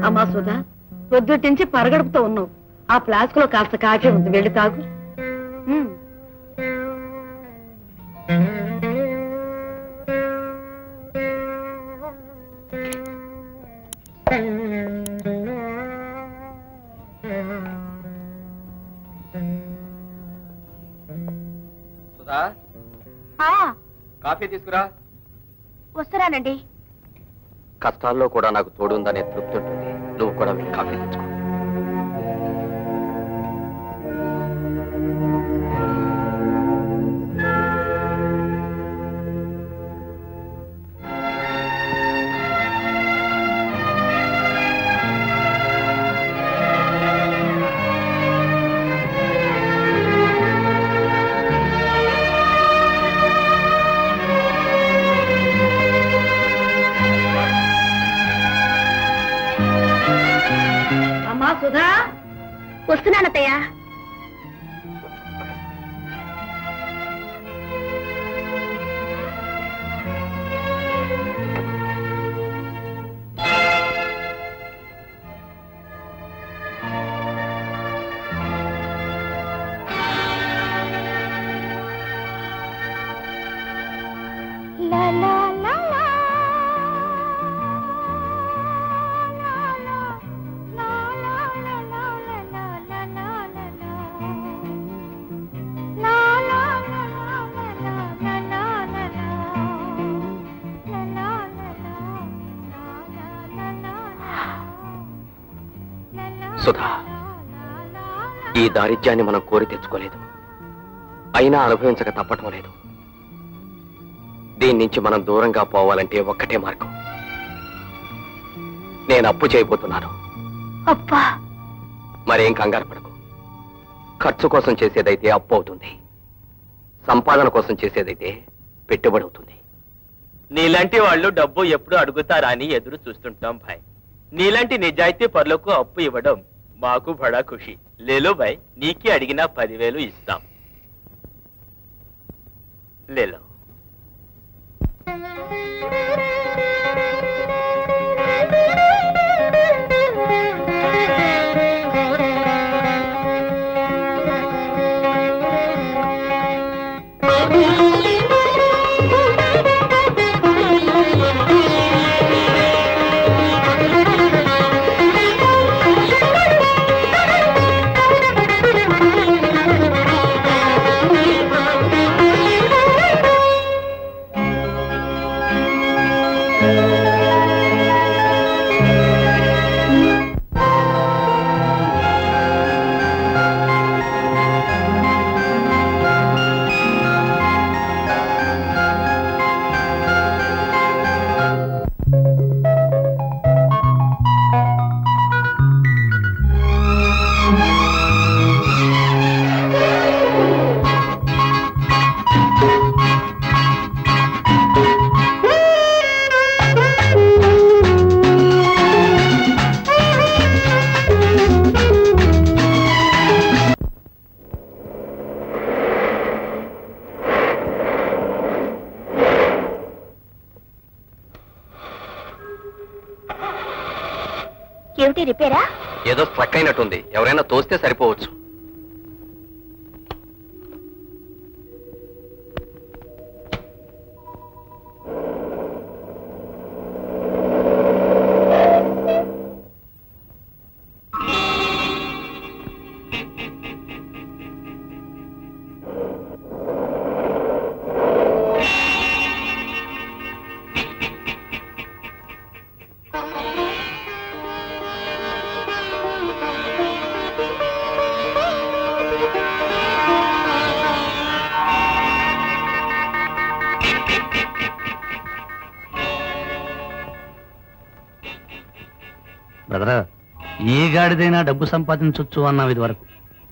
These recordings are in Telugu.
అమ్మా సుధా, పొద్దుటించి పరగడుపుతో ఉన్నావు. ఆ ఫ్లాస్క్ లో కాస్త కాఫీ ఉంది, వెళ్ళి తాగు. సుధా, కాఫీ తీసుకురా. వస్తున్నానండి. కష్టాల్లో కూడా నాకు తోడుందనే తృప్తి ఉంటుంది. నువ్వు కూడా వెళ్ళి కాఫీ తెచ్చుకో. సుధా, వస్తున్నానత్తయ్య. సుధా, ఈ దారిద్ర్యాన్ని మనం కోరి తెచ్చుకోలేదు, అయినా అనుభవించక తప్పటం లేదు. దీని నుంచి మనం దూరంగా పోవాలంటే ఒక్కటే మార్గం. నేను అప్పు చేయబోతున్నాను. మరేం కంగారు పడకు. ఖర్చు కోసం చేసేదైతే అప్పు అవుతుంది, సంపాదన కోసం చేసేదైతే పెట్టుబడి అవుతుంది. నీలాంటి వాళ్ళు డబ్బు ఎప్పుడు అడుగుతారా అని ఎదురు చూస్తుంటాం భాయ్. నీలాంటి నిజాయితీ పరులకు అప్పు ఇవ్వడం మాకు బడా ఖుషి. లేలో భాయ్, నీకే అడిగినా 10,000 ఇస్తాం. లేలో. ఏమిటి రిపేరా? ఏదో స్ట్రక్ అయినట్టుంది. ఎవరైనా తోస్తే సరిపోవచ్చు. బ్రదరా, ఏ గాడిదైనా డబ్బు సంపాదించవచ్చు అన్నావు ఇది వరకు.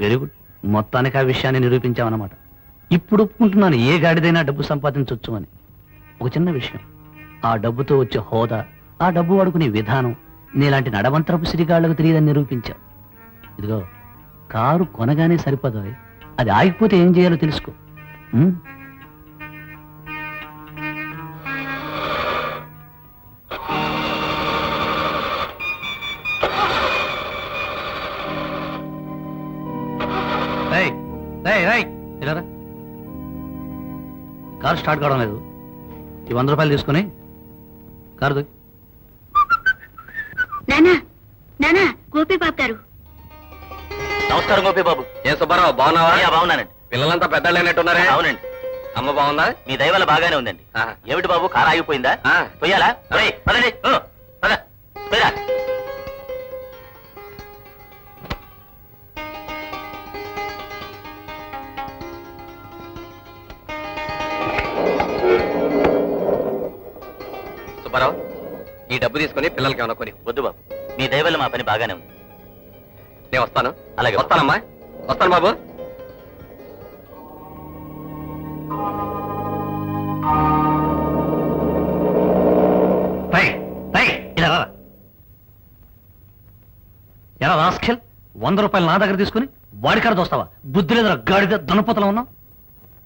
వెరీ గుడ్, మొత్తానికి ఆ విషయాన్ని నిరూపించామన్నమాట. ఇప్పుడు ఒప్పుకుంటున్నాను, ఏ గాడిదైనా డబ్బు సంపాదించవచ్చు అని. ఒక చిన్న విషయం, ఆ డబ్బుతో వచ్చే హోదా, ఆ డబ్బు వాడుకునే విధానం నీలాంటి నడవంతరపు సిరిగాళ్లకు తెలియదని నిరూపించావు. ఇదిగో, కారు కొనగానే సరిపోదు, అది ఆగిపోతే ఏం చేయాలో తెలుసుకో. ఇలా రా. కారు స్టార్ట్ కావడం లేదు. ఈ 100 రూపాయలు తీసుకుని కారు దొక్కి. నానా నానా గోపి బాబు గారు. నమస్కారం గోపి బాబు. ఏ సుబ్బారావు బాగున్నావా? బాగున్నానండి. పిల్లలంతా పెద్దలేనట్టున్నారే. అవునండి. అమ్మ బాగుందా? మీ దయ వల్ల బాగానే ఉందండి. ఆహా. ఏమిటి బాబు కారు ఆగిపోయిందా? ఆ. పోయాలా? ఒరేయ్, పదండి. ఓ, పద. పోయిరా. సుబ్బారావు ఈ డబ్బు తీసుకుని పిల్లలకి ఏమైనా కొని. వద్దు బాబు, మీ దయ వల్ల మా పని బాగానే ఉంది. నేను వస్తాను. అలాగే. వస్తానమ్మా. వస్తాను బాబు. ఇలా రా. ఎలా రాస్కెల్, 100 రూపాయలు నా దగ్గర తీసుకుని వాడి కాడ దోస్తావా? బుద్ధి లేదా గాడిద దునపతలో ఉన్నావు?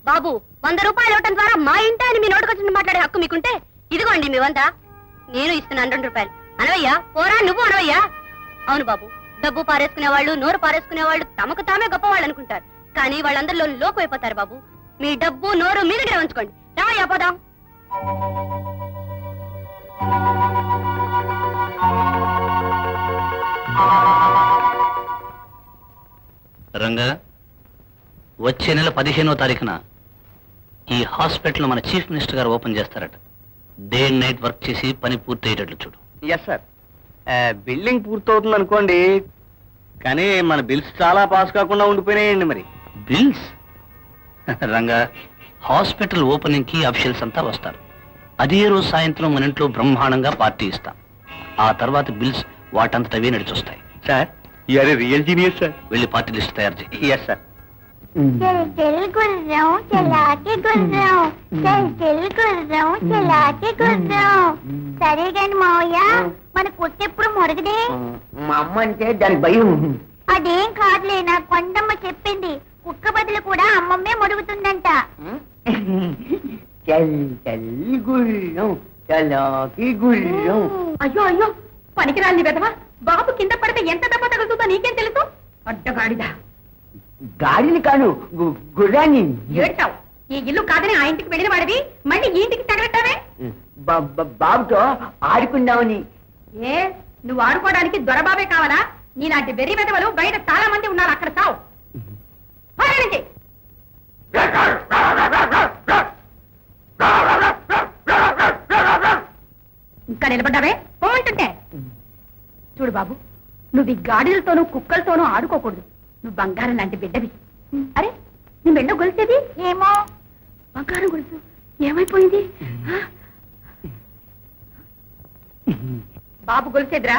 బాబు 100 రూపాయలు ఇవ్వటం ద్వారా మా ఇంటి అని మీ నోటుకొచ్చి మాట్లాడే హక్కు మీకుంటే ఇదిగోండి మీ 100. నేను ఇస్తున్నాను 2 రూపాయలు. అనవయ్యా, పోరా నువ్వు అనవయ్యా. అవును బాబు, డబ్బు పారేసుకునే వాళ్ళు, నోరు పారేసుకునే వాళ్ళు తమకు తామే గొప్పవాళ్ళు అనుకుంటారు. కానీ వాళ్ళందరిలో లోకు అయిపోతారు బాబు. మీ డబ్బు నోరు మీ దగ్గర ఉంచుకోండి. రావయ్యా పోదాం. రంగా, వచ్చే నెల 15వ తారీఖున ఈ హాస్పిటల్ మన చీఫ్ మినిస్టర్ గారు ఓపెన్ చేస్తారట. డే అండ్ నైట్ వర్క్ చేసి పని పూర్తయ్యేటట్లు చూడు. Yes sir. బిల్డింగ్ పూర్తవుతుంది అనుకోండి, కానీ మన బిల్స్ చాలా పాస్ కాకుండా ఉండిపోయినాయండి. మరి బిల్స్? రంగా, హాస్పిటల్ ఓపెనింగ్ కి అఫీషియల్స్ అంతా వస్తారు. అదే రోజు సాయంత్రం మన ఇంట్లో బ్రహ్మాండంగా పార్టీ ఇస్తాం. ఆ తర్వాత బిల్స్ వాటంతటవే నడిచొస్తాయి. Sir, you are a real genius sir. వెళ్ళి పార్టీ లిస్ట్ తయారు చేయి. Yes sir. గుర్రం చలాకి గుర్రం, గుర్రం చలాకి గుర్రం. సరే గాని మావయ్య, మన కొట్టెప్పుడు మొరగదే. మా అమ్మ అంటే దానికి భయం. అదేం కాదులే, నా కొండమ్మ చెప్పింది. కుక్క బదులు కూడా అమ్మమ్మే మొరుగుతుందంట. గుర్రం చలాకి గుర్రం. అయ్యో అయ్యో, పనికిరాలి వెధవా. బాబు కింద పడితే ఎంత దెబ్బ తగులుతుందో నీకేం తెలుసు? అడ్డగాడిదా. గాడిని కాను, గుర్రాన్ని. ఏడ్చావు. ఈ ఇల్లు కాదని ఆ ఇంటికి వెళ్ళిన వాడివి మళ్ళీ ఈ ఇంటికి తగలట్టావే. బాబుతో ఆడుకుందామని. ఏ, నువ్వు ఆడుకోవడానికి దొరబాబే కావాలా? నీలాంటి వెర్రి వెధవలు బయట చాలా మంది ఉన్నారు. అక్కడ చావు. ఇంకా నిలబడ్డావే, పోమంటుంటే. చూడు బాబు, నువ్వు ఈ గాడిలతోనూ కుక్కలతోనూ ఆడుకోకూడదు. నువ్వు బంగారం లాంటి బిడ్డవి. అరే, నీ మెళ్ళ గొలిసేది ఏమో. బంగారం గొలుసు ఏమైపోయింది? బాబు గొలిసేదిరా?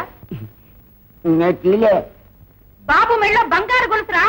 బాబు మెళ్ళ బంగారు గొలుసురా?